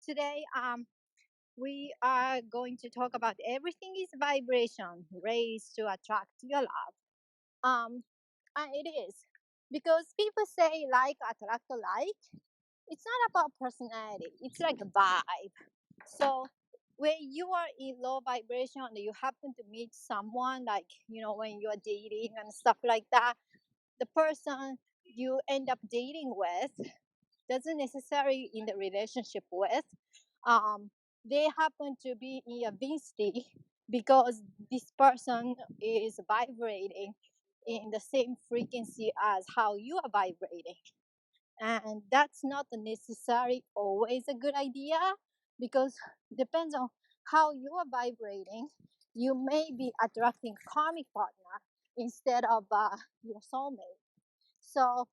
today we are going to talk about everything is vibration, raised to attract your love. Um, and it is because people say like attract like. It's not about personality. It's like a vibe. So when you are in low vibration and you happen to meet someone like when you are dating and stuff like that, the person you end up dating with doesn't necessarily in the relationship with um, they happen to be in a density because this person is vibrating in the same frequency as how you are vibrating, and that's not necessarily always a good idea because depends on how you are vibrating. You may be attracting karmic partner instead of your soulmate. So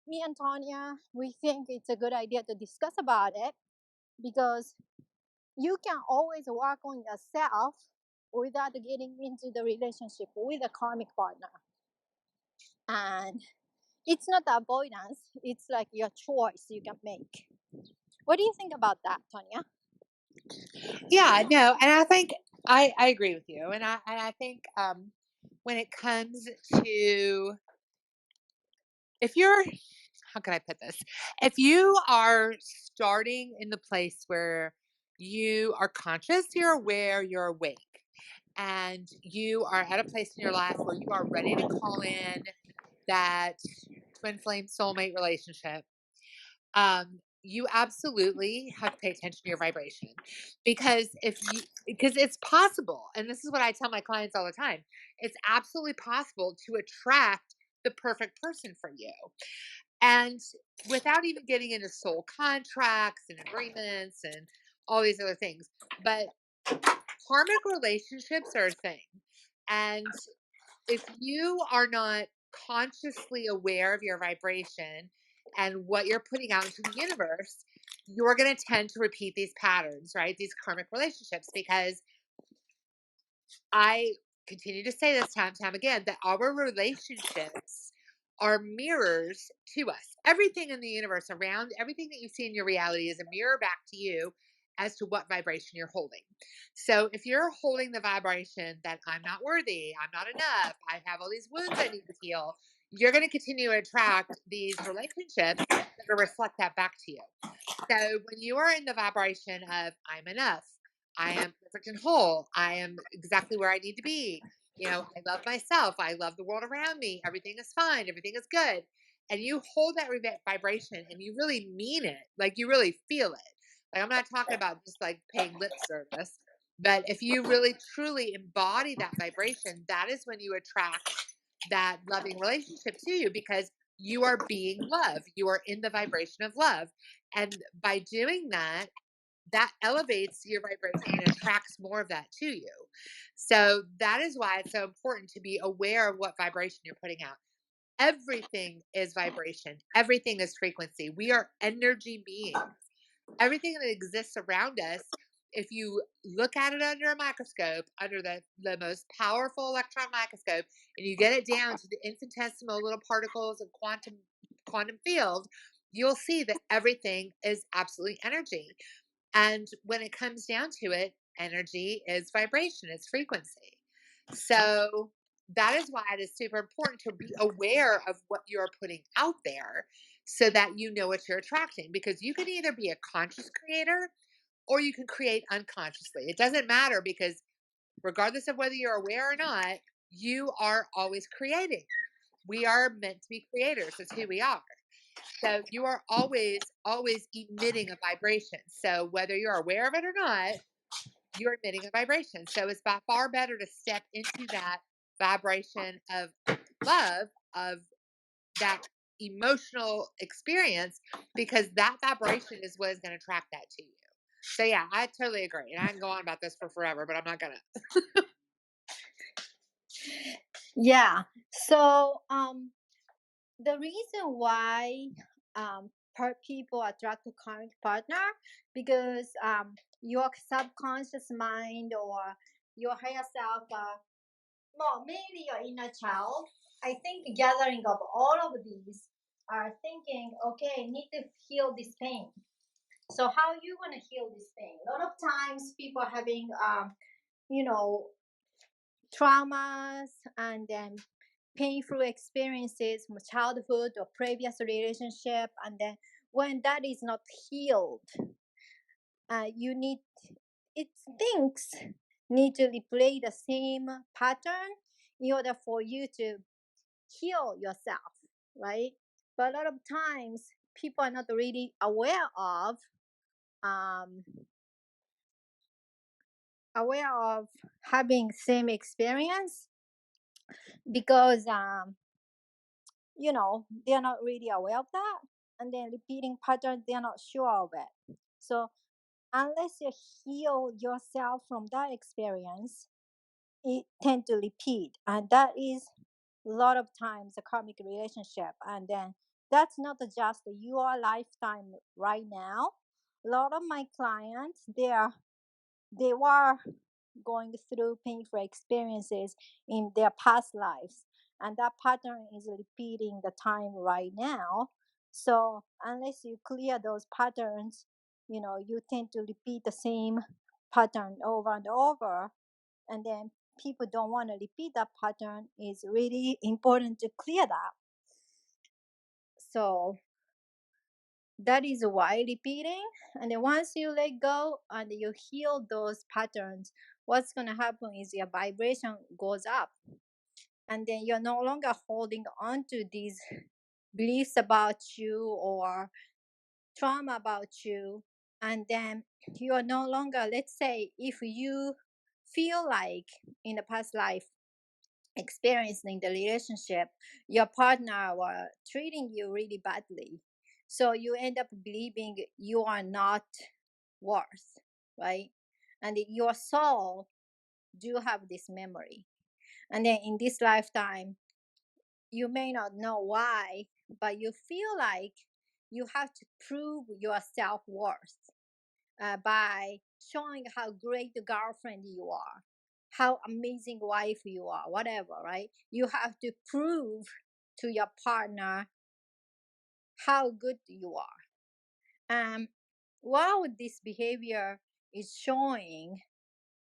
me and Tonya, we think it's a good idea to discuss about it because you can always work on yourself without getting into the relationship with a karmic partner. And it's not avoidance, it's like your choice you can make. What do you think about that, Tonya? Yeah, no, and I think I agree with you, and I think when it comes to if you're how can I put this? If you are starting in the place where you are conscious, you're aware, you're awake, and you are at a place in your life where you are ready to call in that twin flame soulmate relationship, you absolutely have to pay attention to your vibration because it's possible, and this is what I tell my clients all the time. It's absolutely possible to attract the perfect person for you, and without even getting into soul contracts and agreements and all these other things. But karmic relationships are a thing, and if you are not consciously aware of your vibration and what you're putting out into the universe, you're going to tend to repeat these patterns, right? These karmic relationships, because I continue to say this time and time again that our relationships are mirrors to us. Everything in the universe around everything that you see in your reality is a mirror back to you as to what vibration you're holding. So if you're holding the vibration that I'm not worthy, I'm not enough, I have all these wounds I need to heal, you're going to continue to attract these relationships that will reflect that back to you. So when you are in the vibration of I'm enough, I am perfect and whole, I am exactly where I need to be, I love myself, I love the world around me, everything is fine, everything is good. And you hold that vibration and you really mean it, like you really feel it. Like I'm not talking about just like paying lip service, but if you really truly embody that vibration, that is when you attract that loving relationship to you because you are being love. You are in the vibration of love. And by doing that, that elevates your vibration and attracts more of that to you. So that is why it's so important to be aware of what vibration you're putting out. Everything is vibration, everything is frequency. We are energy beings. Everything that exists around us, if you look at it under a microscope, under the most powerful electron microscope, and you get it down to the infinitesimal little particles of quantum field, you'll see that everything is absolutely energy. And when it comes down to it, energy is vibration, it's frequency. So that is why it is super important to be aware of what you're putting out there so that you know what you're attracting. Because you can either be a conscious creator or you can create unconsciously. It doesn't matter because regardless of whether you're aware or not, you are always creating. We are meant to be creators. That's who we are. So you are always emitting a vibration. So whether you're aware of it or not, you're emitting a vibration. So it's by far better to step into that vibration of love, of that emotional experience, because that vibration is what is going to attract that to you. So yeah, I totally agree. And I can go on about this for forever, but I'm not gonna. Yeah. So the reason why people attract a karmic partner because your subconscious mind or your higher self, well, maybe your inner child. I think gathering of all of these are thinking, okay, I need to heal this pain. So how you gonna heal this thing? A lot of times people are having you know traumas and then painful experiences from childhood or previous relationship, and then when that is not healed, you need it things need to replay the same pattern in order for you to heal yourself, right? But a lot of times people are not really um, aware of having same experience because they're not really aware of that, and then repeating patterns they're not sure of it. So unless you heal yourself from that experience, it tend to repeat, and that is a lot of times a karmic relationship. And then that's not just your lifetime right now. A lot of my clients, they were going through painful experiences in their past lives, and that pattern is repeating the time right now. So unless you clear those patterns, you tend to repeat the same pattern over and over, and then people don't want to repeat that pattern. Is really important to clear that. So that is why repeating. And then once you let go and you heal those patterns, what's going to happen is your vibration goes up, and then you're no longer holding on to these beliefs about you or trauma about you. And then you are no longer, let's say, if you feel like in the past life experience in the relationship, your partner were treating you really badly. So you end up believing you are not worth, right? And your soul do have this memory. And then in this lifetime, you may not know why, but you feel like you have to prove your self worth by showing how great a girlfriend you are, how amazing wife you are, whatever, right? You have to prove to your partner how good you are. While this behavior is showing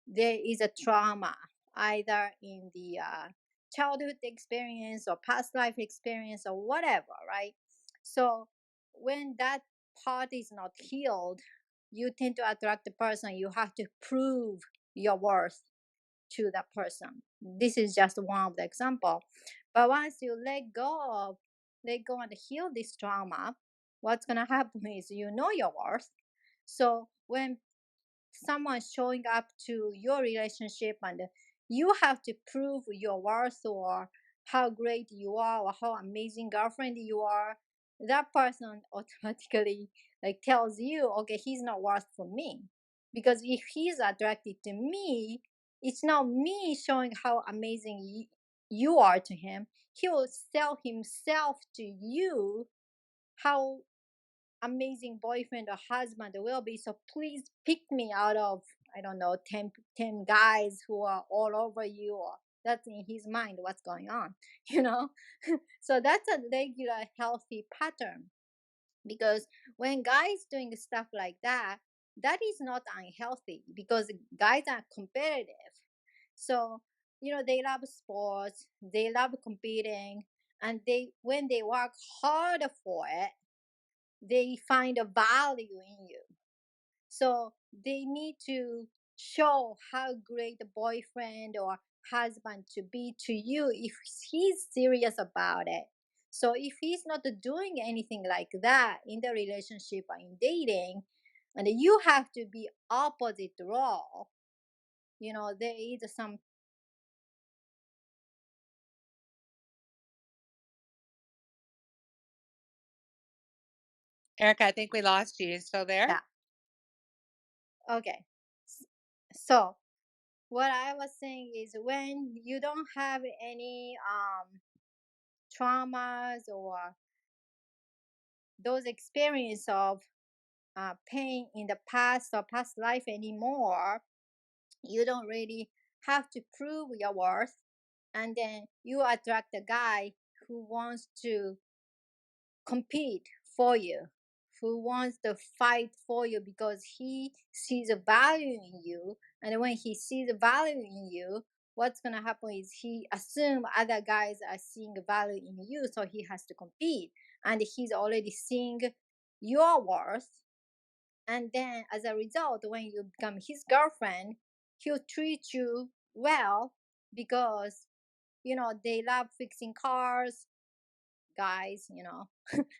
there is a trauma, either in the childhood experience or past life experience or whatever, right? So when that part is not healed, you tend to attract the person. You have to prove your worth to that person. This is just one of the example. But once you let go and heal this trauma, what's gonna happen is you know your worth. So when someone showing up to your relationship and you have to prove your worth or how great you are or how amazing girlfriend you are, that person automatically like tells you, okay, he's not worth for me. Because if he's attracted to me, it's not me showing how amazing you are to him. He will sell himself to you how amazing boyfriend or husband will be. So please pick me out of, I don't know, 10 guys who are all over you, or that's in his mind what's going on, you know? So that's a regular healthy pattern, because when guys doing stuff like that, that is not unhealthy because guys are competitive. So, they love sports, they love competing, and they when they work hard for it, they find a value in you. So they need to show how great a boyfriend or husband to be to you if he's serious about it. So if he's not doing anything like that in the relationship or in dating, and you have to be opposite role, there is some. Erica, I think we lost you. You still there? Yeah. Okay. So what I was saying is when you don't have any traumas or those experience of pain in the past or past life anymore, you don't really have to prove your worth, and then you attract a guy who wants to compete for you who wants to fight for you because he sees a value in you. And when he sees a value in you, what's gonna happen is he assume other guys are seeing a value in you, so he has to compete. And he's already seeing your worth. And then as a result, when you become his girlfriend, he'll treat you well because they love fixing cars, guys,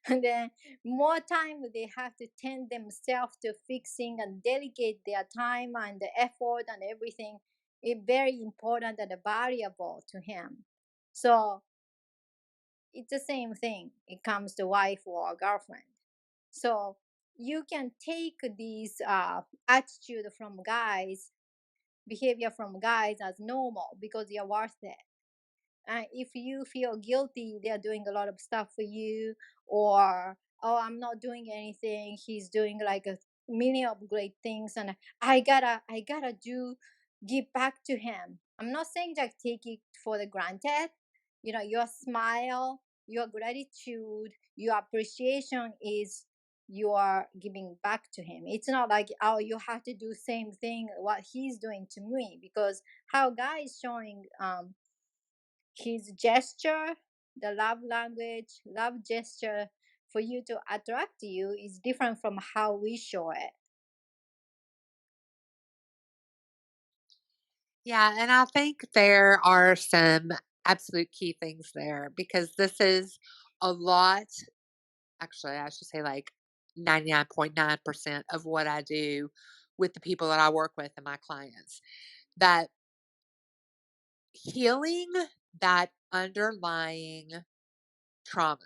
and then more time they have to tend themselves to fixing and delegate their time and the effort and everything. It's very important and valuable to him. So it's the same thing. It comes to wife or girlfriend. So you can take these attitude from guys, behavior from guys as normal because you're worth it. And if you feel guilty, they're doing a lot of stuff for you, or oh, I'm not doing anything, he's doing like a million of great things, and I gotta give back to him. I'm not saying like take it for the granted. Your smile, your gratitude, your appreciation is you are giving back to him. It's not like, oh, you have to do same thing what he's doing to me, because how guys showing his gesture, the love language, love gesture for you to attract you is different from how we show it. Yeah, and I think there are some absolute key things there because this is a lot. Actually, I should say like 99.9% of what I do with the people that I work with and my clients. That healing that underlying trauma,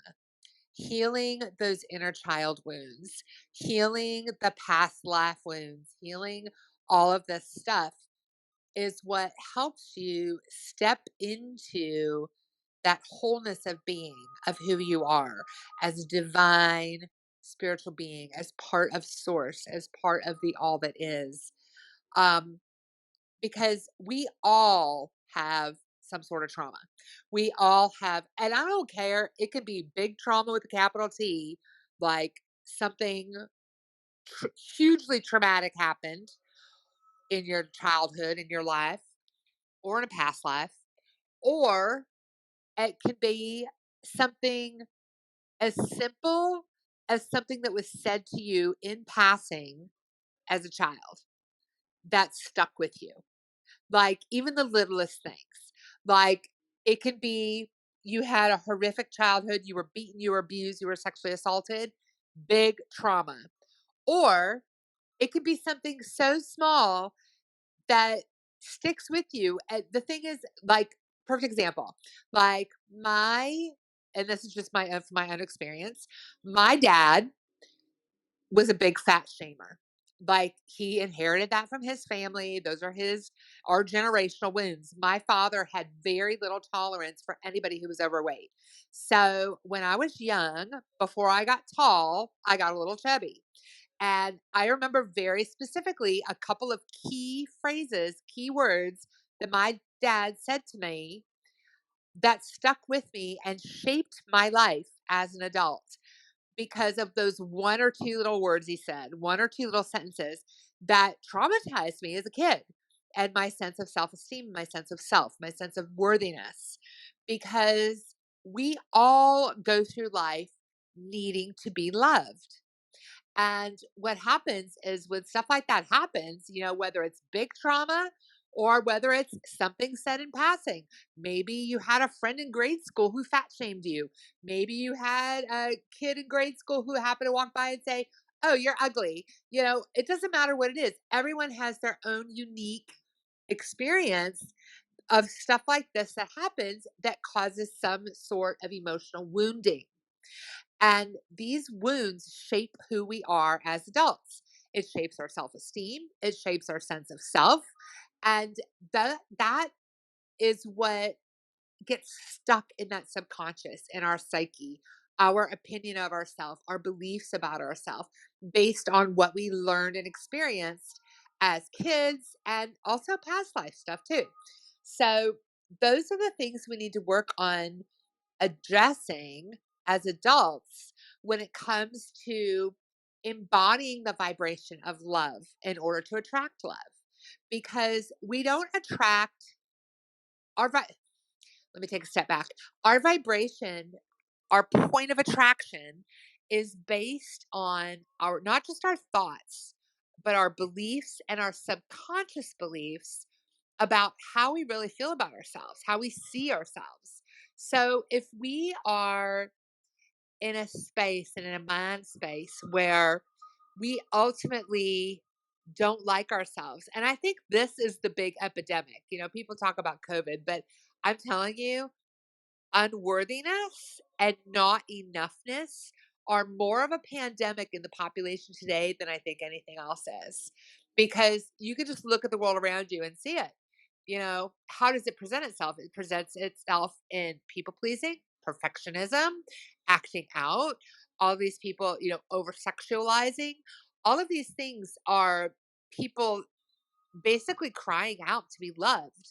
healing those inner child wounds, healing the past life wounds, healing all of this stuff is what helps you step into that wholeness of being, of who you are as a divine spiritual being, as part of source, as part of the all that is. Um, because we all have some sort of trauma. We all have, and I don't care, it could be big trauma with a capital T, like something hugely traumatic happened in your childhood, in your life, or in a past life, or it could be something as simple as something that was said to you in passing as a child that stuck with you. Like even the littlest things. Like it can be you had a horrific childhood, you were beaten, you were abused, you were sexually assaulted, big trauma. Or it could be something so small that sticks with you. And the thing is, like, perfect example, like and this is just my own experience. My dad was a big fat shamer. Like he inherited that from his family. Those are our generational wounds. My father had very little tolerance for anybody who was overweight. So when I was young, before I got tall, I got a little chubby. And I remember very specifically a couple of key phrases, key words that my dad said to me that stuck with me and shaped my life as an adult because of those one or two little words he said, one or two little sentences that traumatized me as a kid and my sense of self esteem, my sense of self, my sense of worthiness. Because we all go through life needing to be loved. And what happens is when stuff like that happens, whether it's big trauma or whether it's something said in passing, maybe you had a friend in grade school who fat shamed you. Maybe you had a kid in grade school who happened to walk by and say, "Oh, you're ugly." It doesn't matter what it is. Everyone has their own unique experience of stuff like this that happens that causes some sort of emotional wounding. And these wounds shape who we are as adults. It shapes our self esteem, it shapes our sense of self. And that is what gets stuck in that subconscious, in our psyche, our opinion of ourselves, our beliefs about ourselves, based on what we learned and experienced as kids and also past life stuff too. So, those are the things we need to work on addressing as adults when it comes to embodying the vibration of love in order to attract love, because we don't attract our let me take a step back. Our vibration, our point of attraction is based on our, not just our thoughts, but our beliefs and our subconscious beliefs about how we really feel about ourselves, how we see ourselves. So if we are in a space and in a mind space where we ultimately don't like ourselves. And I think this is the big epidemic. You know, people talk about COVID, but I'm telling you, unworthiness and not enoughness are more of a pandemic in the population today than I think anything else is. Because you can just look at the world around you and see it. You know, how does it present itself? It presents itself in people pleasing, perfectionism, acting out, all these people, you know, over sexualizing. All of these things are people basically crying out to be loved.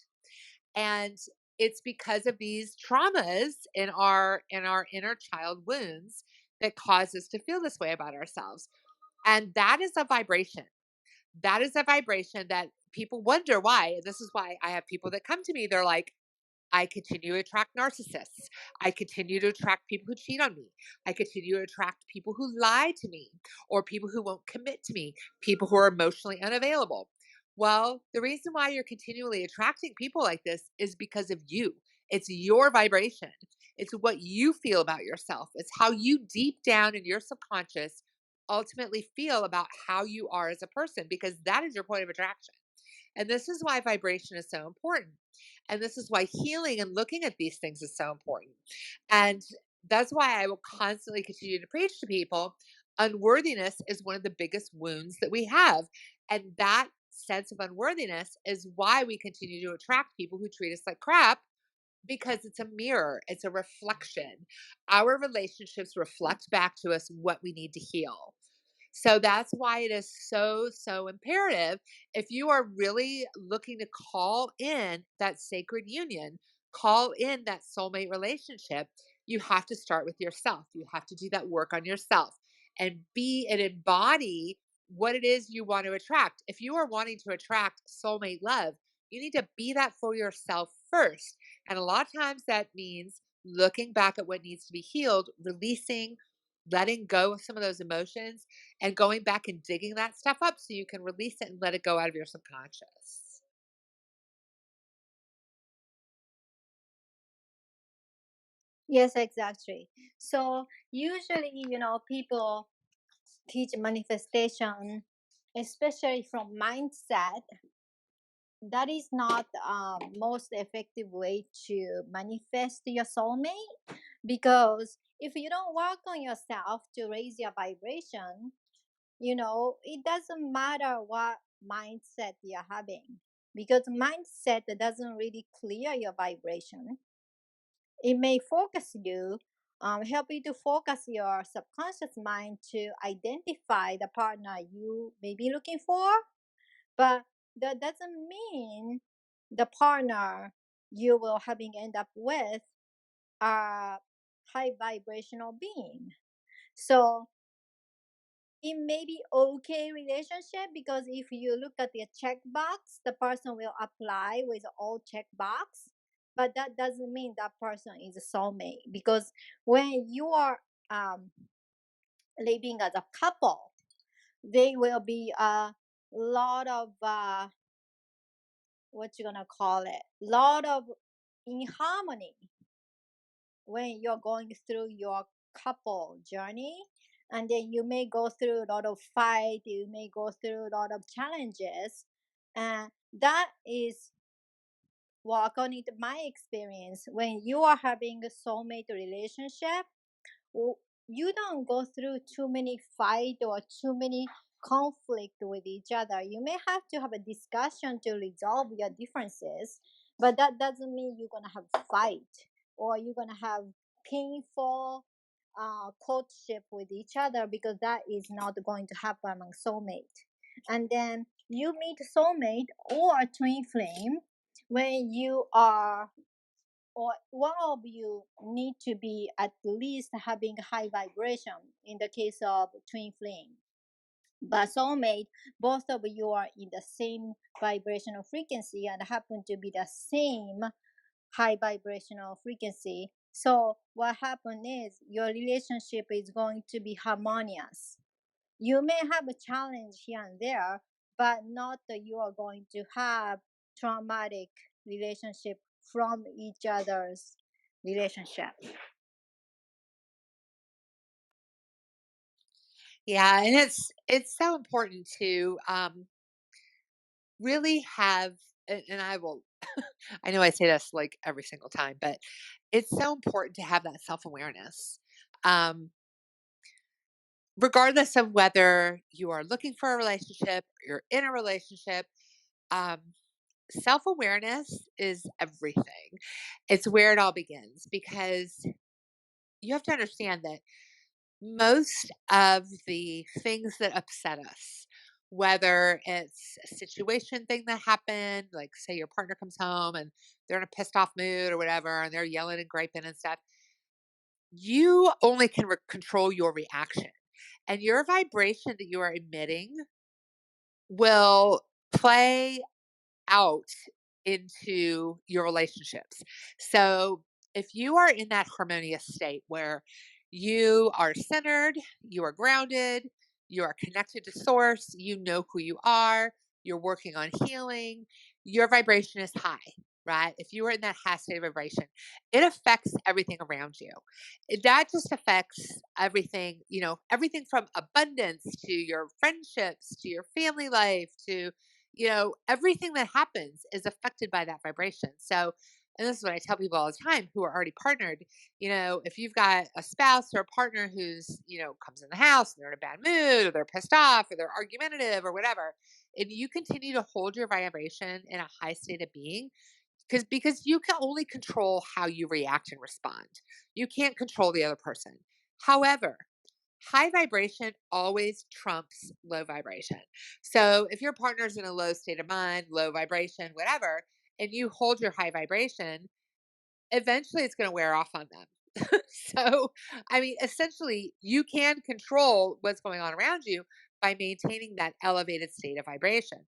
And it's because of these traumas in our inner child wounds that cause us to feel this way about ourselves. And that is a vibration. That is a vibration that people wonder why. This is why I have people that come to me. They're like, I continue to attract narcissists. I continue to attract people who cheat on me. I continue to attract people who lie to me, or people who won't commit to me, people who are emotionally unavailable. Well, the reason why you're continually attracting people like this is because of you. It's your vibration. It's what you feel about yourself. It's how you deep down in your subconscious ultimately feel about how you are as a person, because that is your point of attraction. And this is why vibration is so important. And this is why healing and looking at these things is so important. And that's why I will constantly continue to preach to people. Unworthiness is one of the biggest wounds that we have. And that sense of unworthiness is why we continue to attract people who treat us like crap, because it's a mirror, it's a reflection. Our relationships reflect back to us what we need to heal. So that's why it is so, so imperative. If you are really looking to call in that sacred union, call in that soulmate relationship, you have to start with yourself. You have to do that work on yourself and be and embody what it is you want to attract. If you are wanting to attract soulmate love, you need to be that for yourself first. And a lot of times that means looking back at what needs to be healed, releasing, letting go of some of those emotions, and going back and digging that stuff up so you can release it and let it go out of your subconscious. Yes, exactly. So usually, people teach manifestation, especially from mindset. That is not most effective way to manifest your soulmate, because if you don't work on yourself to raise your vibration, it doesn't matter what mindset you're having, because mindset doesn't really clear your vibration. It may focus you, help you to focus your subconscious mind to identify the partner you may be looking for, but that doesn't mean the partner you will having end up with a high vibrational being. So it may be okay relationship, because if you look at the checkbox, the person will apply with all checkbox, but that doesn't mean that person is a soulmate, because when you are um, living as a couple, they will be a lot of what you gonna call it, lot of in harmony when you're going through your couple journey. And then you may go through a lot of fight, you may go through a lot of challenges, and that is, well, according to my experience, when you are having a soulmate relationship, w- you don't go through too many fight or too many conflict with each other. You may have to have a discussion to resolve your differences, but that doesn't mean you're gonna have fight or you're gonna have painful courtship with each other, because that is not going to happen among soulmate. And then you meet soulmate or twin flame when you are, or one of you need to be at least having high vibration in the case of twin flame. But soulmate, both of you are in the same vibrational frequency and happen to be the same high vibrational frequency. So what happens is your relationship is going to be harmonious. You may have a challenge here and there, but not that you are going to have traumatic relationship from each other's relationship. Yeah, and it's so important to really have, and I will, I know I say this like every single time, but it's so important to have that self-awareness. Um, Regardless of whether you are looking for a relationship, you're in a relationship, um, self-awareness is everything. It's where it all begins because you have to understand that most of the things that upset us, whether it's a situation thing that happened, like say your partner comes home and they're in a pissed off mood or whatever, and they're yelling and griping and stuff, you only can control your reaction. And your vibration that you are emitting will play out into your relationships. So if you are in that harmonious state where you are centered, you are grounded, you are connected to source, you know who you are, you're working on healing, your vibration is high, right? If you are in that high state of vibration, it affects everything around you. That just affects everything, everything from abundance to your friendships, to your family life, to everything that happens is affected by that vibration. So, and this is what I tell people all the time who are already partnered. If you've got a spouse or a partner who's, comes in the house and they're in a bad mood or they're pissed off or they're argumentative or whatever, and you continue to hold your vibration in a high state of being, because you can only control how you react and respond. You can't control the other person. However, high vibration always trumps low vibration. So if your partner's in a low state of mind, low vibration, whatever, and you hold your high vibration, eventually it's going to wear off on them. So, I mean, essentially, you can control what's going on around you by maintaining that elevated state of vibration.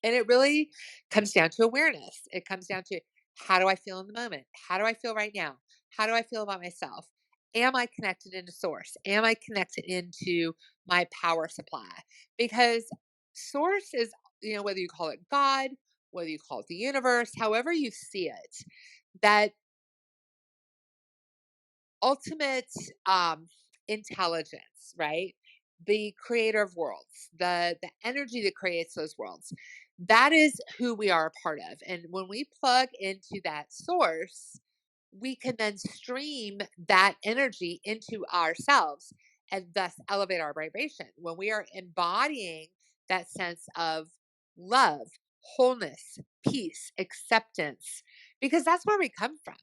And it really comes down to awareness. It comes down to, how do I feel in the moment? How do I feel right now? How do I feel about myself? Am I connected into source? Am I connected into my power supply? Because source is, whether you call it God, whether you call it the universe, however you see it, that ultimate intelligence, right? The creator of worlds, the energy that creates those worlds. That is who we are a part of. And when we plug into that source, we can then stream that energy into ourselves and thus elevate our vibration. When we are embodying that sense of love, wholeness, peace, acceptance, because that's where we come from.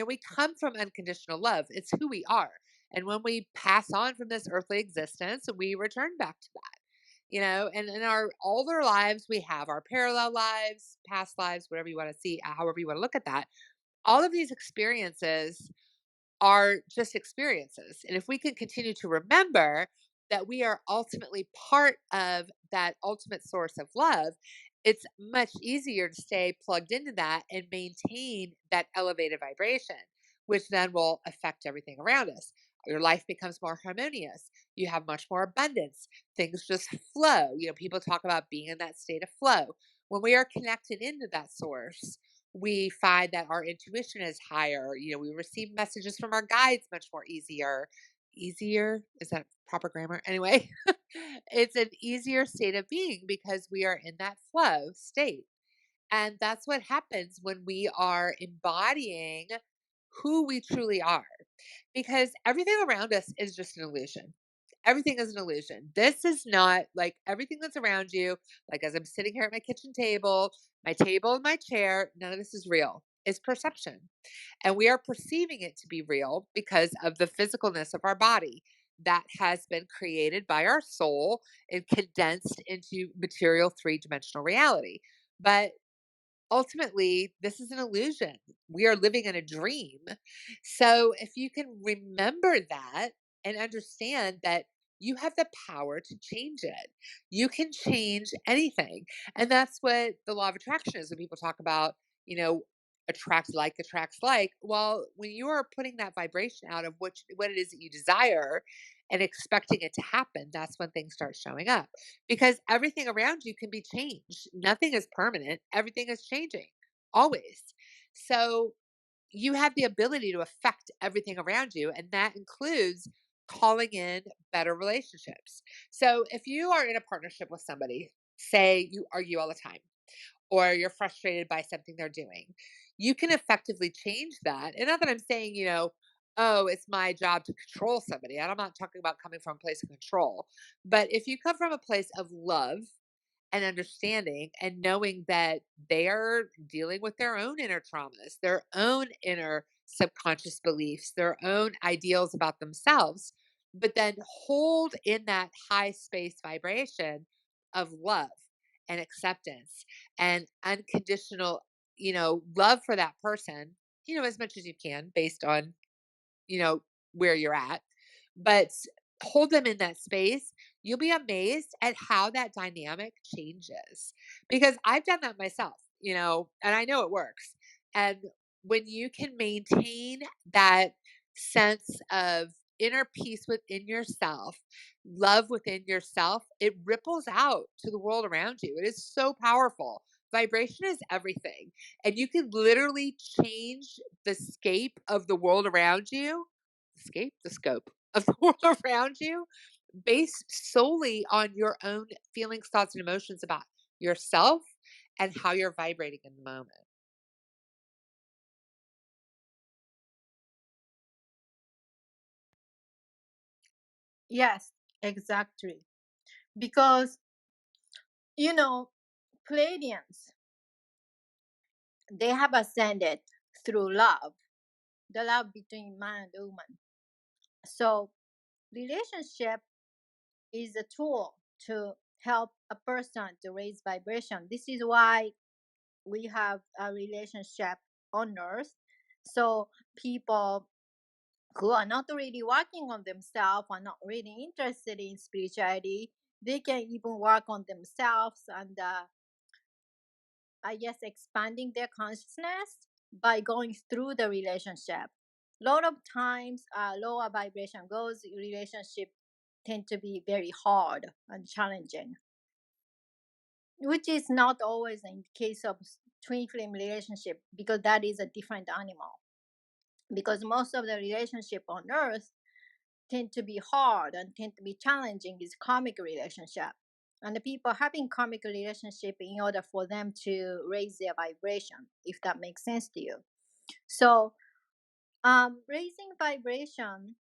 We come from unconditional love. It's who we are. And when we pass on from this earthly existence, we return back to that. And in our all our lives, we have our parallel lives, past lives, whatever you want to see, however you want to look at that. All of these experiences are just experiences. And if we can continue to remember that we are ultimately part of that ultimate source of love, it's much easier to stay plugged into that and maintain that elevated vibration, which then will affect everything around us. Your life becomes more harmonious. You have much more abundance. Things just flow. People talk about being in that state of flow. When we are connected into that source, we find that our intuition is higher. We receive messages from our guides much more easier. Easier? Is that proper grammar? Anyway, it's an easier state of being because we are in that flow state. And that's what happens when we are embodying who we truly are, because everything around us is just an illusion. Everything is an illusion. This is not like everything that's around you. Like as I'm sitting here at my table and my chair, none of this is real. It's perception. And we are perceiving it to be real because of the physicalness of our body that has been created by our soul and condensed into material three-dimensional reality. But ultimately, this is an illusion. We are living in a dream. So if you can remember that and understand that you have the power to change it. You can change anything. And that's what the law of attraction is when people talk about, you know, attract like attracts like. Well, when you are putting that vibration out of what it is that you desire and expecting it to happen, that's when things start showing up. Because everything around you can be changed. Nothing is permanent. Everything is changing always. So you have the ability to affect everything around you, and that includes calling in better relationships. So if you are in a partnership with somebody, say you argue all the time, or you're frustrated by something they're doing, you can effectively change that. And not that I'm saying, oh, it's my job to control somebody. And I'm not talking about coming from a place of control. But if you come from a place of love and understanding and knowing that they're dealing with their own inner traumas, their own inner subconscious beliefs, their own ideals about themselves, but then hold in that high space vibration of love and acceptance and unconditional, love for that person, as much as you can based on, you know, where you're at, but hold them in that space. You'll be amazed at how that dynamic changes because I've done that myself, and I know it works. And when you can maintain that sense of inner peace within yourself, love within yourself, it ripples out to the world around you. It is so powerful. Vibration is everything. And you can literally change the scape of the world around you, the scope of the world around you, based solely on your own feelings, thoughts, and emotions about yourself and how you're vibrating in the moment. Yes, exactly. Because, you know, Pleiadians, they have ascended through love, the love between man and woman. So, relationship is a tool to help a person to raise vibration. This is why we have a relationship on earth. So, people who are not really working on themselves, are not really interested in spirituality, they can even work on themselves and I guess expanding their consciousness by going through the relationship. A lot of times, lower vibration goes, relationship tend to be very hard and challenging, which is not always in case of twin flame relationship because that is a different animal. Because most of the relationship on earth tend to be hard and tend to be challenging is karmic relationship. And the people having karmic relationship in order for them to raise their vibration, if that makes sense to you. So raising vibration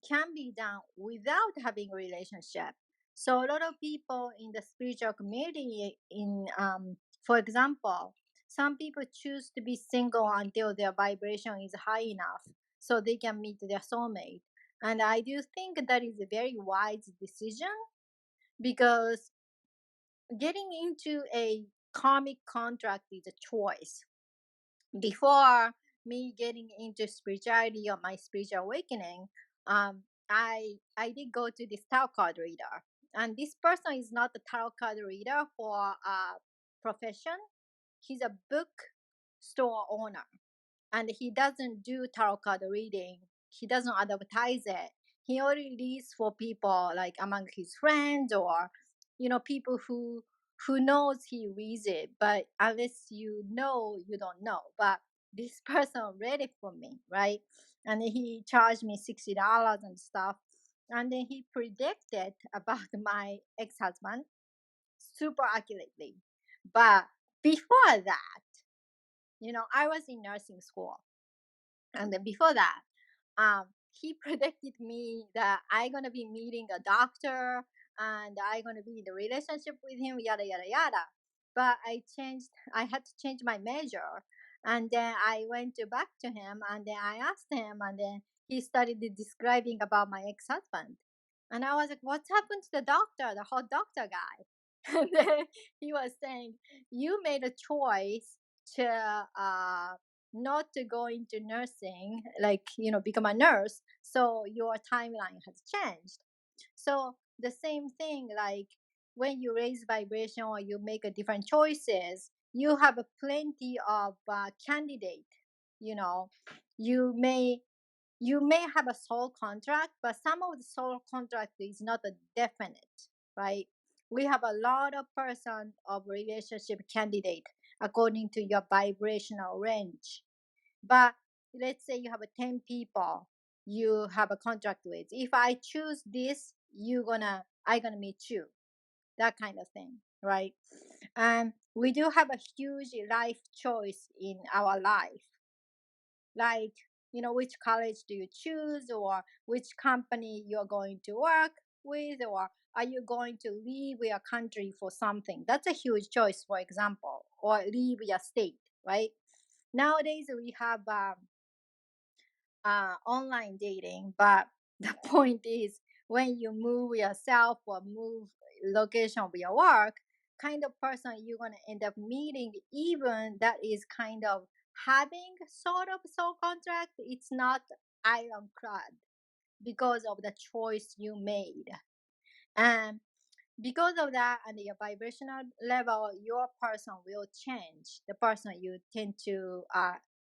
can be done without having a relationship. So a lot of people in the spiritual community, for example, some people choose to be single until their vibration is high enough so they can meet their soulmate. And I do think that is a very wise decision because getting into a karmic contract is a choice. Before me getting into spirituality or my spiritual awakening, I did go to this tarot card reader, and this person is not a tarot card reader for a profession. He's a bookstore owner, and he doesn't do tarot card reading. He doesn't advertise it. He only reads for people like among his friends or people who knows he reads it. But unless you know, you don't know. But this person read it for me, right? And then he charged me $60 and stuff. And then he predicted about my ex-husband super accurately. But before that, I was in nursing school, and then before that, he predicted me that I gonna be meeting a doctor and I gonna be in the relationship with him, yada yada yada. But I had to change my major, and then I went back to him, and then I asked him, and then he started describing about my ex-husband, and I was like, "What's happened to the doctor, the hot doctor guy?" And then he was saying, "You made a choice to not to go into nursing, like become a nurse, so your timeline has changed." So the same thing, like when you raise vibration or you make a different choices, you have a plenty of candidate. You know, you may you may have a soul contract, but some of the soul contract is not a definite, right? We have a lot of person of relationship candidate according to your vibrational range. But let's say you have a 10 people you have a contract with. If I choose this, I gonna meet you. That kind of thing, right? And we do have a huge life choice in our life, like, which college do you choose, or which company you're going to work with, or are you going to leave your country for something? That's a huge choice, for example, or leave your state, right? Nowadays we have online dating, but the point is, when you move yourself or move location of your work, kind of person you're going to end up meeting, even that is kind of having sort of soul contract, it's not ironclad because of the choice you made. And because of that, and your vibrational level, your person will change, the person you tend to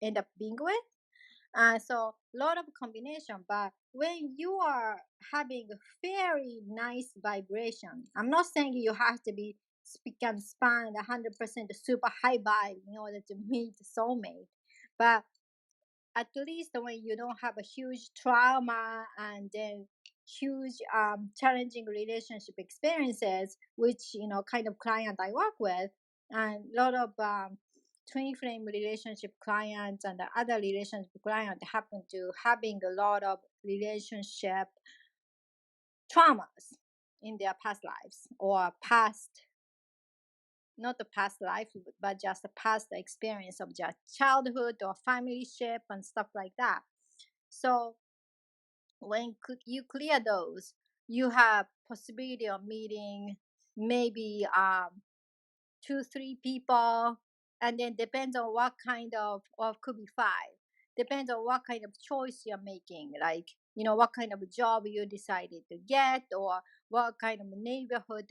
end up being with. So a lot of combination, but when you are having a very nice vibration, I'm not saying you have to be speak and span 100% super high vibe in order to meet soulmate, but at least when you don't have a huge trauma and then huge challenging relationship experiences, which kind of client I work with, and a lot of twin flame relationship clients and the other relationship client happen to having a lot of relationship traumas in their past lives, or past, not the past life, but just the past experience of their childhood or family ship and stuff like that. So when you clear those, you have possibility of meeting maybe 2 3 people, and then depends on what kind of, or could be five, depends on what kind of choice you're making, like what kind of job you decided to get, or what kind of neighborhood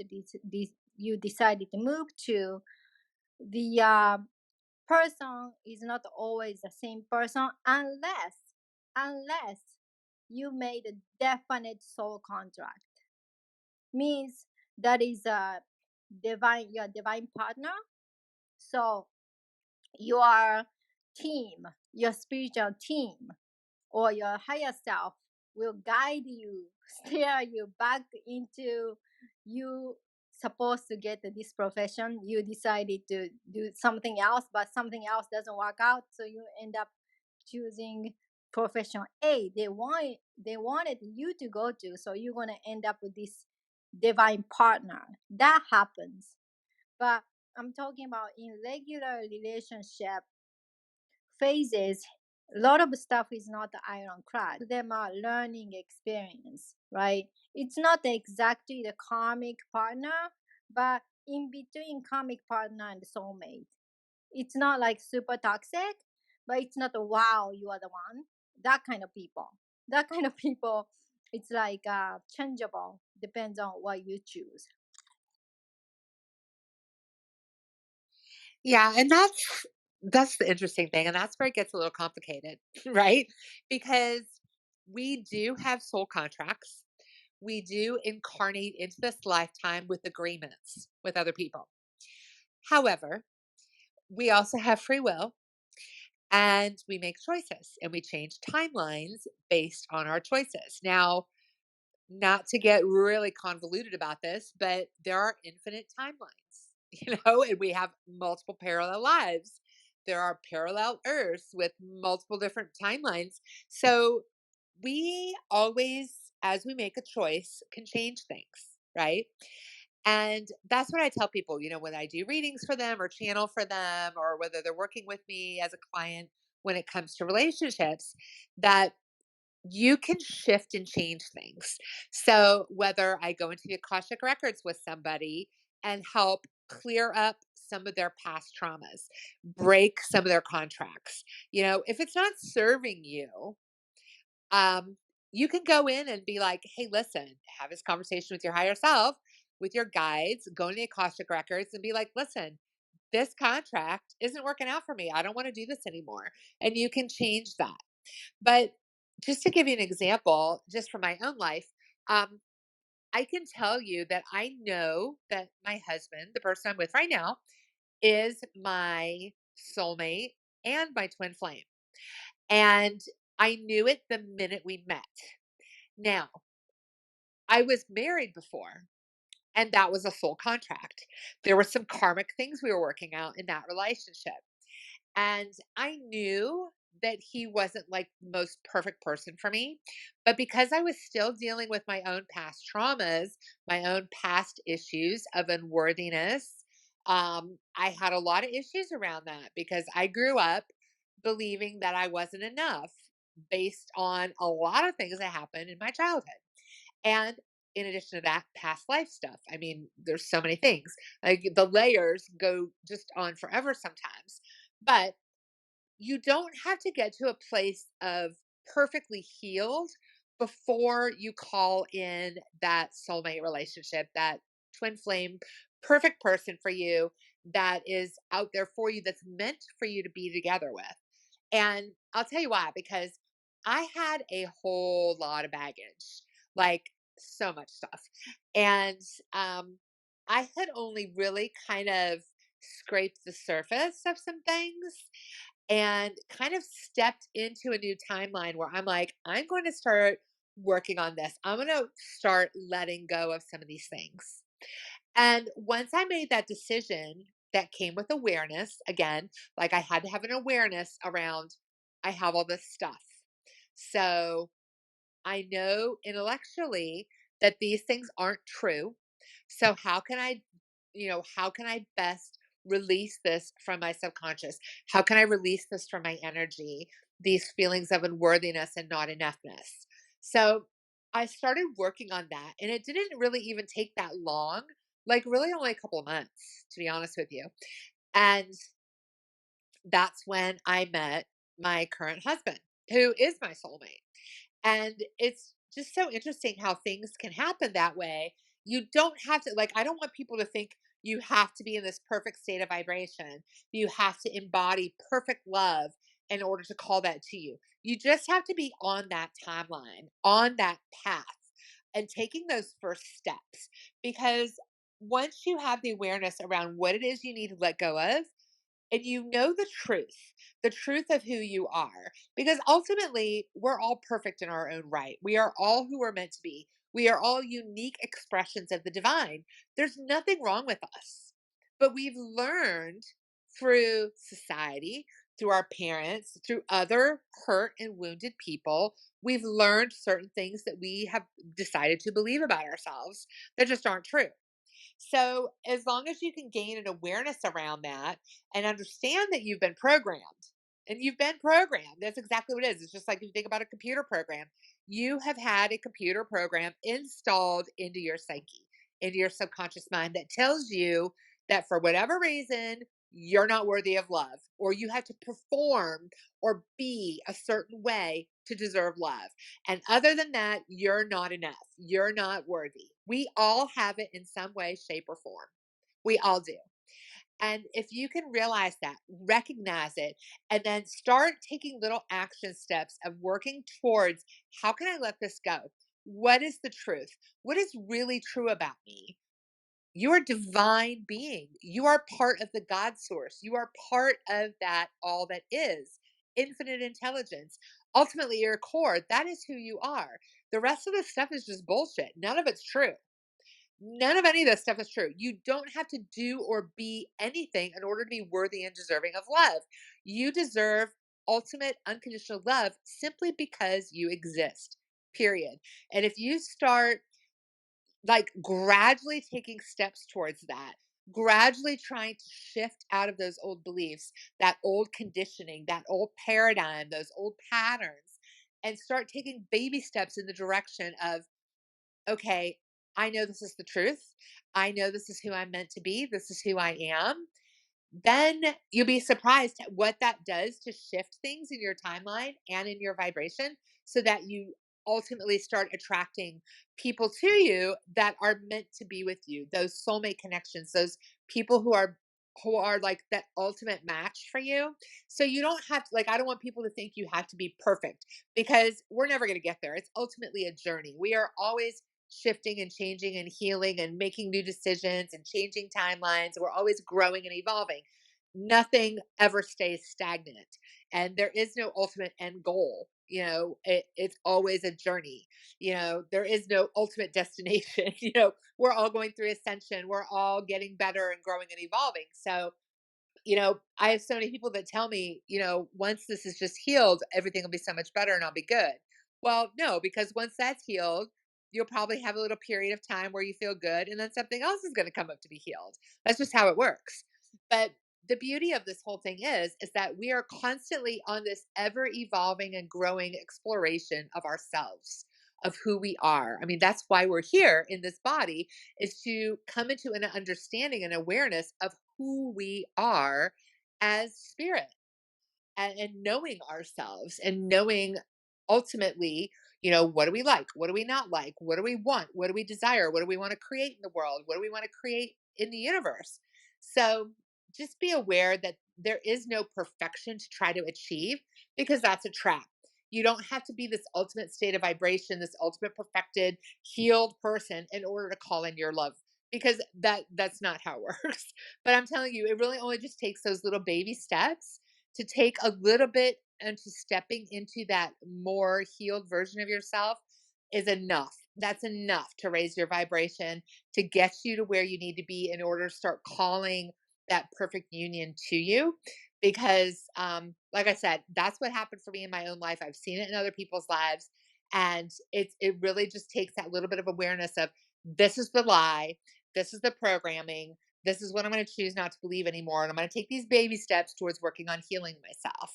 you decided to move to. The person is not always the same person, unless you made a definite soul contract, means that is a your divine partner. So your team, your spiritual team, or your higher self will guide you, steer you back into, you supposed to get this profession, you decided to do something else, but something else doesn't work out, so you end up choosing profession A they wanted you to go to, so you're going to end up with this divine partner. That happens. But I'm talking about in regular relationship phases, a lot of stuff is not ironclad. Them are learning experience, right? It's not exactly the karmic partner, but in between karmic partner and soulmate. It's not like super toxic, but it's not a wow, you are the one. That kind of people. That kind of people, it's like changeable, depends on what you choose. Yeah, and that's the interesting thing, and that's where it gets a little complicated, right? Because we do have soul contracts. We do incarnate into this lifetime with agreements with other people. However, we also have free will, and we make choices, and we change timelines based on our choices. Now, not to get really convoluted about this, but there are infinite timelines, and we have multiple parallel lives. There are parallel Earths with multiple different timelines. So we always, as we make a choice, can change things, right? And that's what I tell people, when I do readings for them or channel for them, or whether they're working with me as a client when it comes to relationships, that you can shift and change things. So whether I go into the Akashic records with somebody and help clear up some of their past traumas, break some of their contracts, if it's not serving you, um, you can go in and be like, hey, listen, have this conversation with your higher self, with your guides, go into the Akashic records and be like, listen, this contract isn't working out for me. I don't want to do this anymore. And you can change that. But just to give you an example, just from my own life, um, I can tell you that I know that my husband, the person I'm with right now, is my soulmate and my twin flame. And I knew it the minute we met. Now, I was married before, and that was a soul contract. There were some karmic things we were working out in that relationship. And I knew that he wasn't like the most perfect person for me. But because I was still dealing with my own past traumas, my own past issues of unworthiness, I had a lot of issues around that because I grew up believing that I wasn't enough based on a lot of things that happened in my childhood. And in addition to that, past life stuff. I mean, there's so many things. Like the layers go just on forever sometimes. But you don't have to get to a place of perfectly healed before you call in that soulmate relationship, that twin flame, perfect person for you that is out there for you, that's meant for you to be together with. And I'll tell you why, because I had a whole lot of baggage, like so much stuff. And I had only really kind of scraped the surface of some things and kind of stepped into a new timeline where I'm like, I'm going to start working on this. I'm going to start letting go of some of these things. And once I made that decision, that came with awareness again, like I had to have an awareness around, I have all this stuff. So I know intellectually that these things aren't true. So how can I best release this from my subconscious? How can I release this from my energy? These feelings of unworthiness and not enoughness. So I started working on that and it didn't really even take that long, like really only a couple of months, to be honest with you. And that's when I met my current husband, who is my soulmate. And it's just so interesting how things can happen that way. You don't have to, like, I don't want people to think you have to be in this perfect state of vibration. You have to embody perfect love in order to call that to you. You just have to be on that timeline, on that path, and taking those first steps. Because once you have the awareness around what it is you need to let go of, and you know the truth of who you are. Because ultimately, we're all perfect in our own right. We are all who we're meant to be. We are all unique expressions of the divine. There's nothing wrong with us. But we've learned through society, through our parents, through other hurt and wounded people, we've learned certain things that we have decided to believe about ourselves that just aren't true. So, as long as you can gain an awareness around that and understand that you've been programmed, and you've been programmed, that's exactly what it is. It's just like if you think about a computer program, you have had a computer program installed into your psyche, into your subconscious mind that tells you that for whatever reason, you're not worthy of love, or you have to perform or be a certain way to deserve love. And other than that, you're not enough. You're not worthy. We all have it in some way, shape, or form. We all do. And if you can realize that, recognize it, and then start taking little action steps of working towards how can I let this go? What is the truth? What is really true about me? You are divine being. You are part of the God source. You are part of that all that is infinite intelligence. Ultimately, your core, that is who you are. The rest of the stuff is just bullshit. None of it's true. None of any of this stuff is true. You don't have to do or be anything in order to be worthy and deserving of love. You deserve ultimate unconditional love simply because you exist. Period. And if you start like gradually taking steps towards that, gradually trying to shift out of those old beliefs, that old conditioning, that old paradigm, those old patterns, and start taking baby steps in the direction of, okay, I know this is the truth. I know this is who I'm meant to be. This is who I am. Then you'll be surprised at what that does to shift things in your timeline and in your vibration so that you ultimately start attracting people to you that are meant to be with you, those soulmate connections, those people who are like that ultimate match for you. So you don't have to, like, I don't want people to think you have to be perfect, because we're never going to get there. It's ultimately a journey. We are always shifting and changing and healing and making new decisions and changing timelines. We're always growing and evolving. Nothing ever stays stagnant, and there is no ultimate end goal. It's always a journey. There is no ultimate destination. We're all going through ascension. We're all getting better and growing and evolving. So, I have so many people that tell me, once this is just healed, everything will be so much better and I'll be good. Well, no, because once that's healed, you'll probably have a little period of time where you feel good, and then something else is going to come up to be healed. That's just how it works. But the beauty of this whole thing is that we are constantly on this ever evolving and growing exploration of ourselves, of who we are. I mean, that's why we're here in this body, is to come into an understanding and awareness of who we are as spirit, and knowing ourselves and knowing ultimately, what do we like? What do we not like? What do we want? What do we desire? What do we want to create in the world? What do we want to create in the universe? So just be aware that there is no perfection to try to achieve, because that's a trap. You don't have to be this ultimate state of vibration, this ultimate perfected, healed person in order to call in your love, because that's not how it works. But I'm telling you, it really only just takes those little baby steps to take a little bit, and to stepping into that more healed version of yourself is enough. That's enough to raise your vibration, to get you to where you need to be in order to start calling that perfect union to you. Because, like I said, that's what happened for me in my own life. I've seen it in other people's lives. And it really just takes that little bit of awareness of, this is the lie, this is the programming, this is what I'm going to choose not to believe anymore. And I'm going to take these baby steps towards working on healing myself.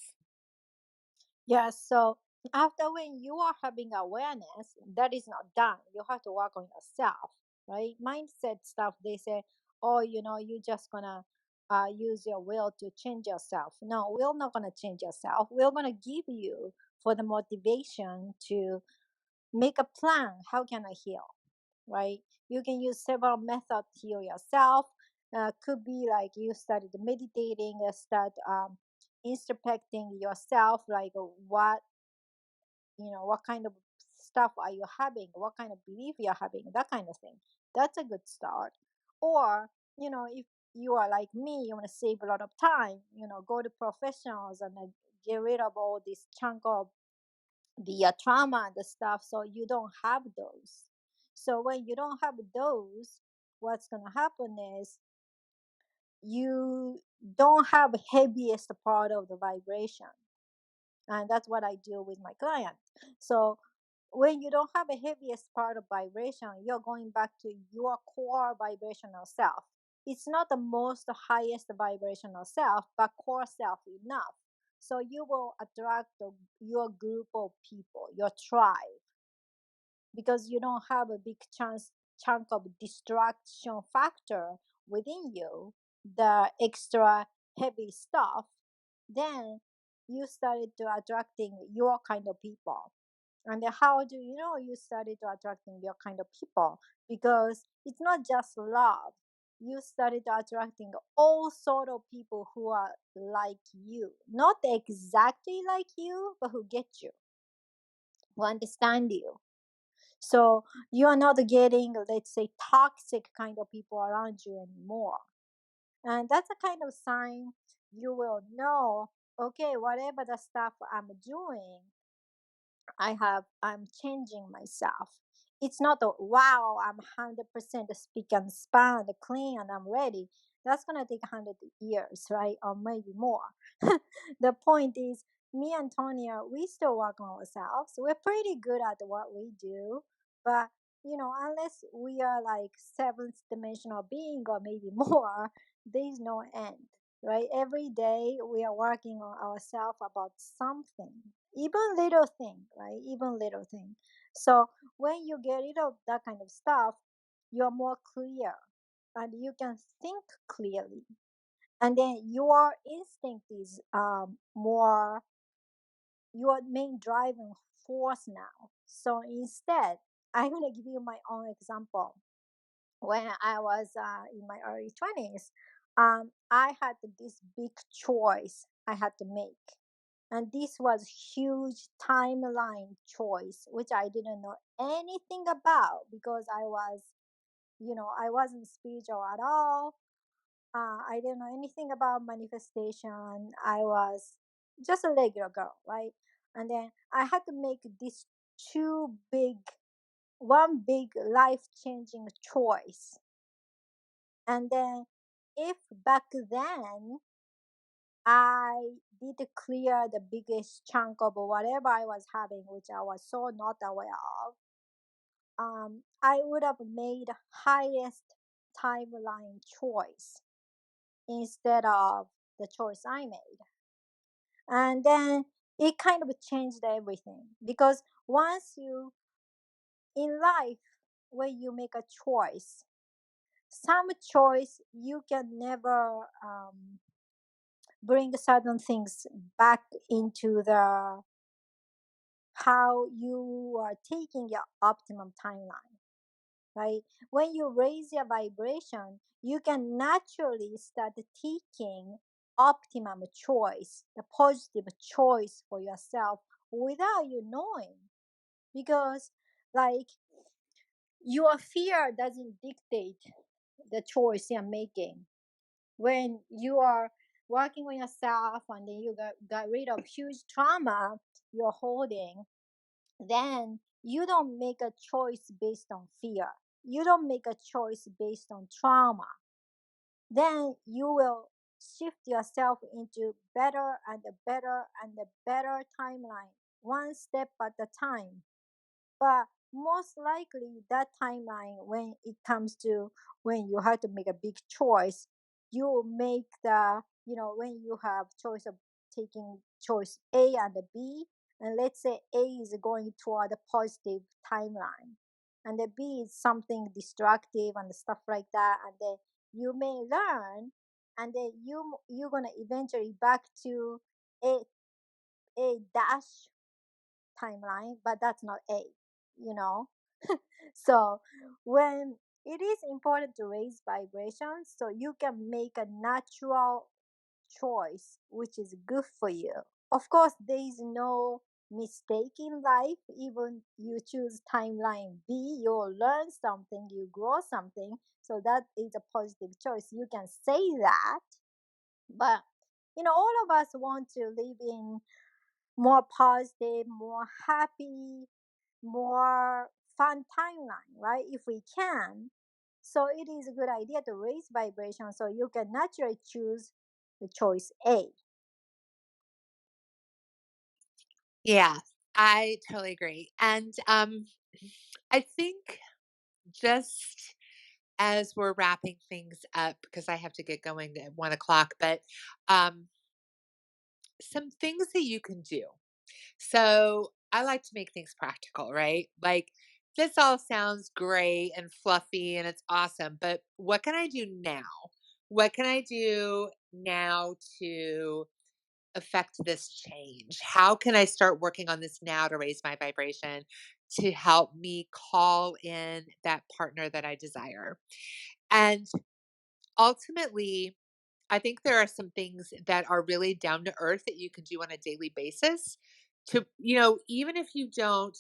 Yes, so after when you are having awareness, that is not done. You have to work on yourself, right? Mindset stuff, they say, oh, you're just gonna use your will to change yourself. No, we're not gonna change yourself. We're gonna give you for the motivation to make a plan. How can I heal? Right? You can use several methods to heal yourself. Could be like you started meditating, start introspecting yourself, like what kind of stuff are you having, what kind of belief you're having, that kind of thing. That's a good start. Or if you are like me, you want to save a lot of time, go to professionals and get rid of all this chunk of the trauma and the stuff, so you don't have those. So when you don't have those, what's going to happen is you don't have heaviest part of the vibration, and that's what I do with my client. So when you don't have a heaviest part of vibration, you're going back to your core vibrational self. It's not the most highest vibrational self, but core self enough. So you will attract your group of people, your tribe, because you don't have a big chunk of distraction factor within you, the extra heavy stuff. Then you started to attracting your kind of people. And then how do you know you started to attracting your kind of people? Because it's not just love. You started attracting all sort of people who are like you, not exactly like you, but who get you, who understand you. So you are not getting, let's say, toxic kind of people around you anymore. And that's a kind of sign you will know, okay, whatever the stuff I'm doing, I'm changing myself. It's not a wow, I'm 100% speak and span, clean, and I'm ready. That's gonna take 100 years, right? Or maybe more. The point is, me and Tonya, we still work on ourselves. We're pretty good at what we do, but unless we are like seventh dimensional being or maybe more, there's no end, right? Every day we are working on ourselves about something, even little thing, right? Even little thing. So when you get rid of that kind of stuff, you're more clear and you can think clearly. And then your instinct is more your main driving force now. So instead, I'm going to give you my own example. When I was in my early 20s, I had this big choice I had to make. And this was huge timeline choice, which I didn't know anything about because I wasn't spiritual at all. I didn't know anything about manifestation. I was just a regular girl, right? And then I had to make this two big, one big life changing choice. And then, if back then I did clear the biggest chunk of whatever I was having, which I was so not aware of, I would have made highest timeline choice instead of the choice I made. And then it kind of changed everything because once you in life, when you make a choice, some choice you can never bring certain things back into the how you are taking your optimum timeline, right? When you raise your vibration, you can naturally start taking optimum choice, the positive choice for yourself without you knowing. Because, like, your fear doesn't dictate the choice you're making. When you are working on yourself and then you got rid of huge trauma you're holding, then you don't make a choice based on fear. You don't make a choice based on trauma. Then you will shift yourself into better and a better and a better timeline, one step at a time. But most likely, that timeline, when it comes to when you have to make a big choice, you make when you have choice of taking choice A and the B, and let's say A is going toward a positive timeline, and the B is something destructive and stuff like that, and then you may learn, and then you're gonna eventually back to a a dash timeline, but that's not A, you know. So when it is important to raise vibrations so you can make a natural choice which is good for you. Of course, there is no mistake in life. Even you choose timeline B, you'll learn something, you grow something. So that is a positive choice. You can say that. But all of us want to live in more positive, more happy, more fun timeline, right? If we can. So it is a good idea to raise vibration so you can naturally choose the choice A. Yeah, I totally agree. And I think just as we're wrapping things up, because I have to get going at 1 o'clock, but um, some things that you can do. So I like to make things practical, right? Like this all sounds great and fluffy and it's awesome, but what can I do now? What can I do now to affect this change? How can I start working on this now to raise my vibration to help me call in that partner that I desire? And ultimately, I think there are some things that are really down to earth that you can do on a daily basis to, even if you don't,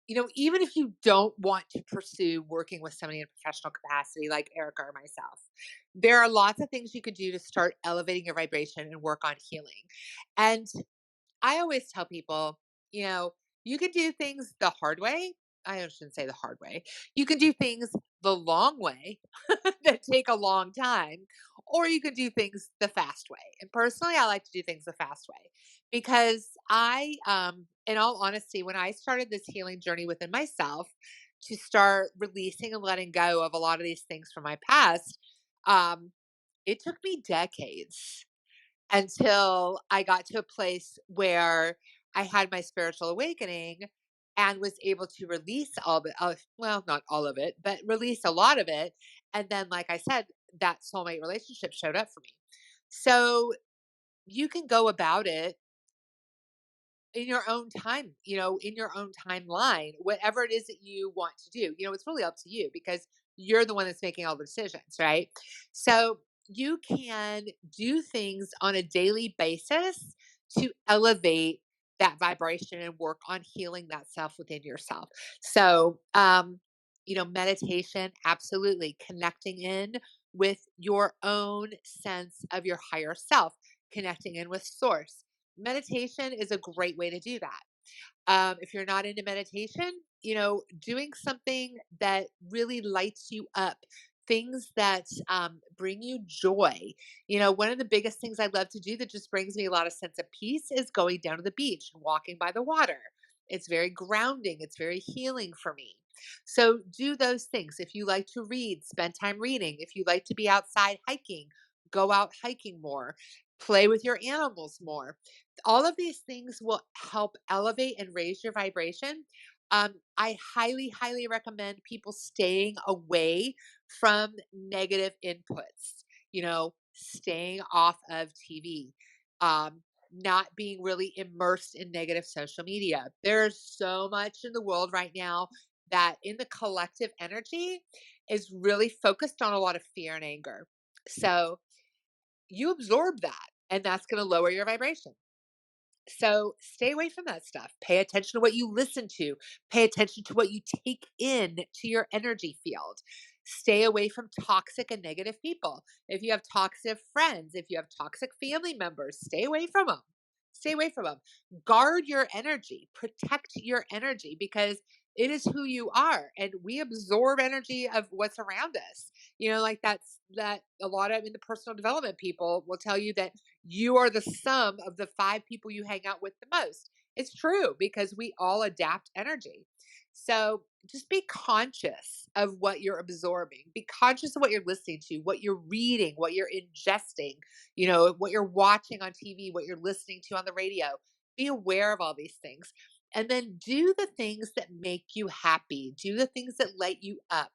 even if you don't want to pursue working with somebody in a professional capacity like Erica or myself, there are lots of things you could do to start elevating your vibration and work on healing. And I always tell people, you know, you can do things the hard way. I shouldn't say the hard way. You can do things the long way that take a long time, or you can do things the fast way. And personally, I like to do things the fast way because in all honesty, when I started this healing journey within myself to start releasing and letting go of a lot of these things from my past, um, it took me decades until I got to a place where I had my spiritual awakening and was able to release all of it. Well, not all of it, but release a lot of it. And then, like I said, that soulmate relationship showed up for me. So you can go about it in your own time, in your own timeline, whatever it is that you want to do. It's really up to you because you're the one that's making all the decisions, right? So you can do things on a daily basis to elevate that vibration and work on healing that self within yourself. So, meditation, absolutely connecting in with your own sense of your higher self, connecting in with source. Meditation is a great way to do that. If you're not into meditation, doing something that really lights you up, things that bring you joy. One of the biggest things I love to do that just brings me a lot of sense of peace is going down to the beach and walking by the water. It's very grounding, it's very healing for me. So, do those things. If you like to read, spend time reading. If you like to be outside hiking, go out hiking more. Play with your animals more. All of these things will help elevate and raise your vibration. I highly, highly recommend people staying away from negative inputs, staying off of TV, not being really immersed in negative social media. There's so much in the world right now that in the collective energy is really focused on a lot of fear and anger. So you absorb that, and that's going to lower your vibration. So stay away from that stuff. Pay attention to what you listen to. Pay attention to what you take in to your energy field. Stay away from toxic and negative people. If you have toxic friends, if you have toxic family members, stay away from them. Stay away from them. Guard your energy. Protect your energy because it is who you are, and we absorb energy of what's around us. Like that a lot of in the personal development people will tell you that you are the sum of the 5 people you hang out with the most. It's true because we all adapt energy. So just be conscious of what you're absorbing. Be conscious of what you're listening to, what you're reading, what you're ingesting, what you're watching on TV, what you're listening to on the radio. Be aware of all these things. And then do the things that make you happy. Do the things that light you up.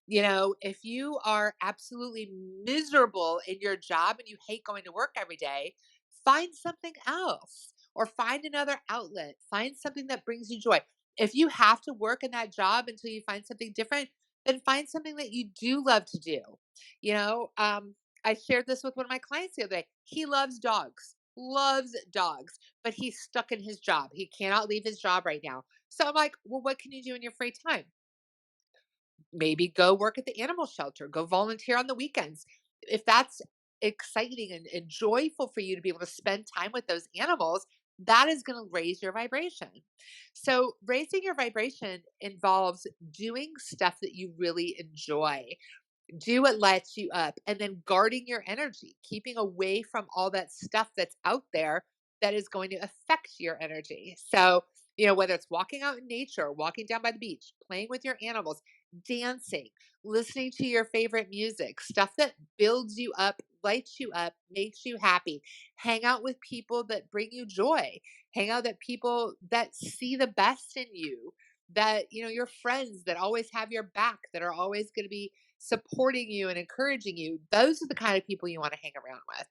If you are absolutely miserable in your job and you hate going to work every day, find something else or find another outlet. Find something that brings you joy. If you have to work in that job until you find something different, then find something that you do love to do. You know, um, I shared this with one of my clients the other day. He loves dogs, but he's stuck in his job. He cannot leave his job right now. So I'm like, well, what can you do in your free time? Maybe go work at the animal shelter, go volunteer on the weekends. If that's exciting and joyful for you to be able to spend time with those animals, that is going to raise your vibration. So, raising your vibration involves doing stuff that you really enjoy. Do what lights you up and then guarding your energy, keeping away from all that stuff that's out there that is going to affect your energy. So, whether it's walking out in nature, walking down by the beach, playing with your animals, dancing, listening to your favorite music, stuff that builds you up, lights you up, makes you happy. Hang out with people that bring you joy. Hang out with people that see the best in you, that, your friends that always have your back, that are always going to be supporting you and encouraging you. Those are the kind of people you want to hang around with.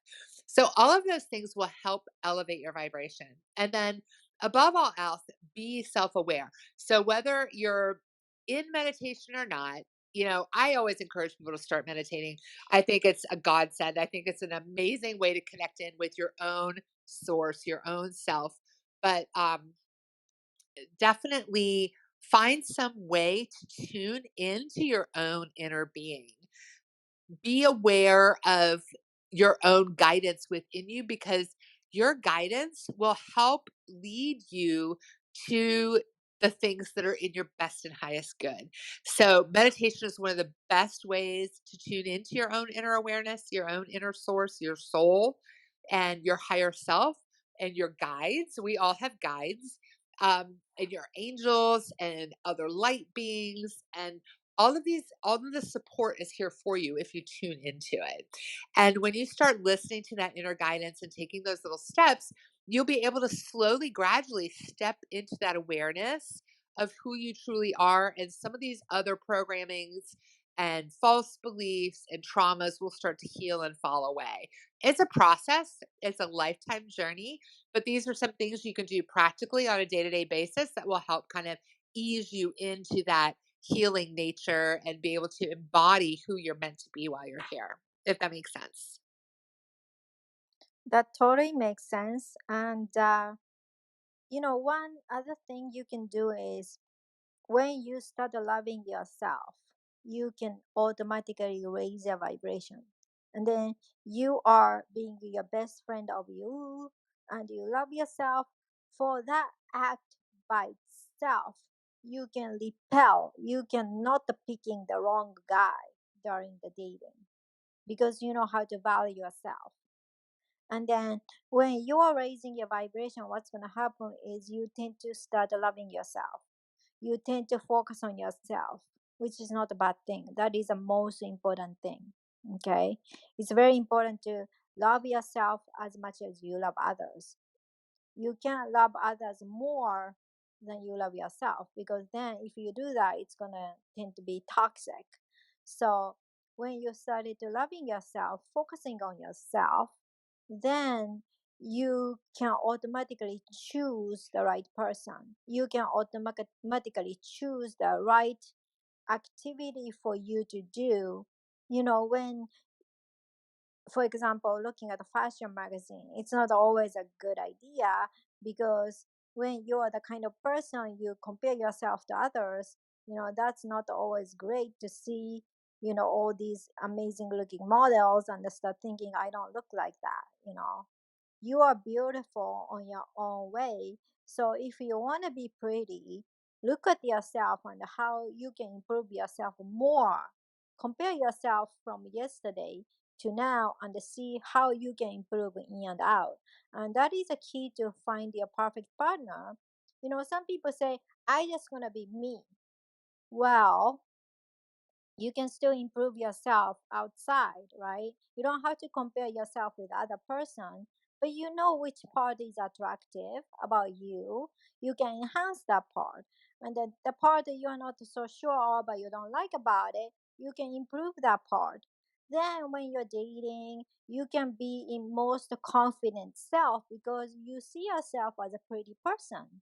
So, all of those things will help elevate your vibration. And then, above all else, be self aware. So, whether you're in meditation or not, I always encourage people to start meditating. I think it's a godsend. I think it's an amazing way to connect in with your own source, your own self. But definitely find some way to tune into your own inner being. Be aware of your own guidance within you because your guidance will help lead you to the things that are in your best and highest good. So, meditation is one of the best ways to tune into your own inner awareness, your own inner source, your soul, and your higher self, and your guides. We all have guides, and your angels and other light beings, and all of the support is here for you if you tune into it. And when you start listening to that inner guidance and taking those little steps, you'll be able to slowly, gradually step into that awareness of who you truly are and some of these other programmings and false beliefs and traumas will start to heal and fall away. It's a process, it's a lifetime journey, but these are some things you can do practically on a day to day basis that will help kind of ease you into that healing nature and be able to embody who you're meant to be while you're here, if that makes sense. That totally makes sense. And, one other thing you can do is when you start loving yourself, you can automatically raise your vibration. And then you are being your best friend of you and you love yourself. For that act by itself, you can repel, you can not picking the wrong guy during the dating because you know how to value yourself. And then when you are raising your vibration, what's going to happen is you tend to start loving yourself. You tend to focus on yourself, which is not a bad thing. That is the most important thing. Okay. It's very important to love yourself as much as you love others. You can't love others more than you love yourself because then if you do that, it's going to tend to be toxic. So when you started to loving yourself, focusing on yourself, then you can automatically choose the right person. You can automatically choose the right activity for you to do. When, for example, looking at a fashion magazine, it's not always a good idea because when you are the kind of person you compare yourself to others, that's not always great to see, all these amazing looking models and start thinking, I don't look like that. You are beautiful on your own way. So if you want to be pretty, look at yourself and how you can improve yourself more. Compare yourself from yesterday to now and see how you can improve in and out. And that is a key to find your perfect partner. Some people say, I just want to be me. Well, you can still improve yourself outside, right? You don't have to compare yourself with other person, but you know which part is attractive about you. You can enhance that part. And then the part that you're not so sure but you don't like about it, you can improve that part. Then when you're dating, you can be in most confident self because you see yourself as a pretty person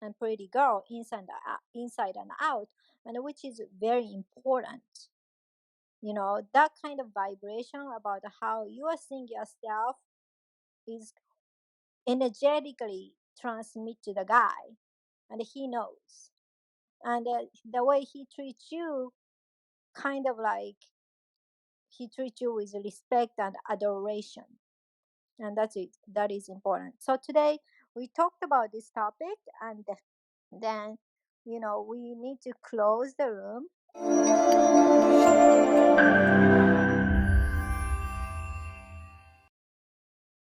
and pretty girl inside and out, and which is very important. That kind of vibration about how you are seeing yourself is energetically transmit to the guy, and he knows. And the way he treats you, kind of like he treats you with respect and adoration, and that's it. That is important. So today we talked about this topic, and then we need to close the room.